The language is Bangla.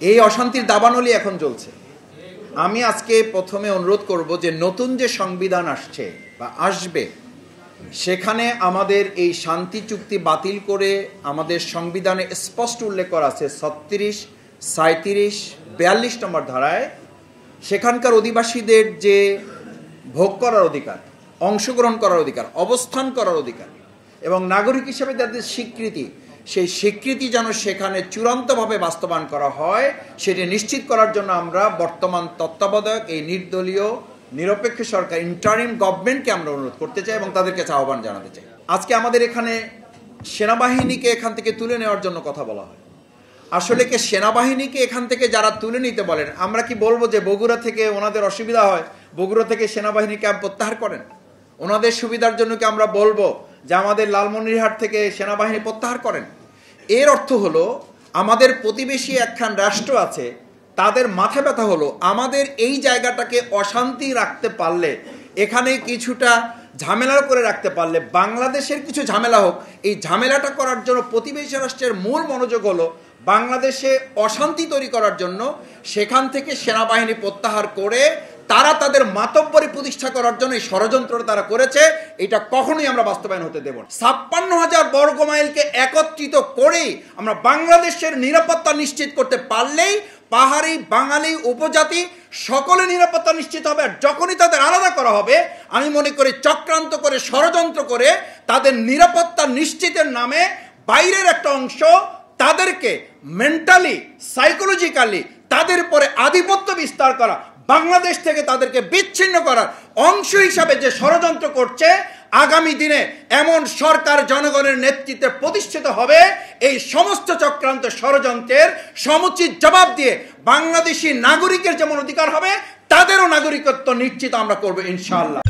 এই অশান্তির দাবানলি এখন চলছে। আমি আজকে প্রথমে অনুরোধ করব যে নতুন যে সংবিধান আসছে বা আসবে সেখানে আমাদের এই শান্তি চুক্তি বাতিল করে আমাদের সংবিধানে স্পষ্ট উল্লেখ করা আছে 36, 37, 42 নম্বর ধারায় সেখানকার অধিবাসীদের যে ভোগ করার অধিকার, অংশগ্রহণ করার অধিকার, অবস্থান করার অধিকার এবং নাগরিক হিসেবে তাদের স্বীকৃতি, সেই স্বীকৃতি যেন সেখানে চূড়ান্তভাবে বাস্তবায়ন করা হয় সেটি নিশ্চিত করার জন্য আমরা বর্তমান তত্ত্বাবধায়ক এই নির্দলীয় নিরপেক্ষ সরকার ইন্টারিম গভর্নমেন্টকে আমরা অনুরোধ করতে চাই এবং তাদেরকে আহ্বান জানাতে চাই। আজকে আমাদের এখানে সেনাবাহিনীকে এখান থেকে তুলে নেওয়ার জন্য কথা বলা হয়। আসলে কি সেনাবাহিনীকে এখান থেকে যারা তুলে নিতে বলেন, আমরা কি বলবো যে বগুড়া থেকে ওনাদের অসুবিধা হয়, বগুড়া থেকে সেনাবাহিনী ক্যাম্প প্রত্যাহার করেন? ওনাদের সুবিধার জন্য কি আমরা বলবো যে আমাদের লালমনিরহাট থেকে সেনাবাহিনী প্রত্যাহার করেন? এর অর্থ হলো আমাদের প্রতিবেশী একখান রাষ্ট্র আছে, তাদের মাথা ব্যথা হলো আমাদের এই জায়গাটাকে অশান্তি রাখতে পারলে, এখানে কিছুটা ঝামেলা করে রাখতে পারলে বাংলাদেশের কিছু ঝামেলা হোক, এই ঝামেলাটা করার জন্য প্রতিবেশী রাষ্ট্রের মূল মনোযোগ হলো বাংলাদেশে অশান্তি তৈরি করার জন্য সেখান থেকে সেনাবাহিনী প্রত্যাহার করে তারা তাদের মাতব্বরি প্রতিষ্ঠা করার জন্য এই ষড়যন্ত্র তারা করেছে। এটা কখনোই আমরা বাস্তবায়ন হতে দেব না। 56,000 বর্গ মাইলকে একত্রিত করে আমরা বাংলাদেশের নিরাপত্তা নিশ্চিত করতে পারলেই পাহাড়ি, বাঙালি, উপজাতি সকলে নিরাপত্তা নিশ্চিত হবে। আর যখনই তাদের আলাদা করা হবে, আমি মনে করি চক্রান্ত করে, ষড়যন্ত্র করে তাদের নিরাপত্তা নিশ্চিতের নামে বাইরের একটা অংশ তাদেরকে মেন্টালি, সাইকোলজিক্যালি তাদের উপরে আধিপত্য বিস্তার করা, বাংলাদেশ থেকে তাদেরকে বিচ্ছিন্ন করার অংশ হিসাবে যে ষড়যন্ত্র করছে, আগামী দিনে এমন সরকার জনগণের নেতৃত্বে প্রতিষ্ঠিত হবে, এই সমস্ত চক্রান্ত ষড়যন্ত্রের সমুচিত জবাব দিয়ে বাংলাদেশি নাগরিকের যেমন অধিকার হবে তাদেরও নাগরিকত্ব নিশ্চিত আমরা করব ইনশাআল্লাহ।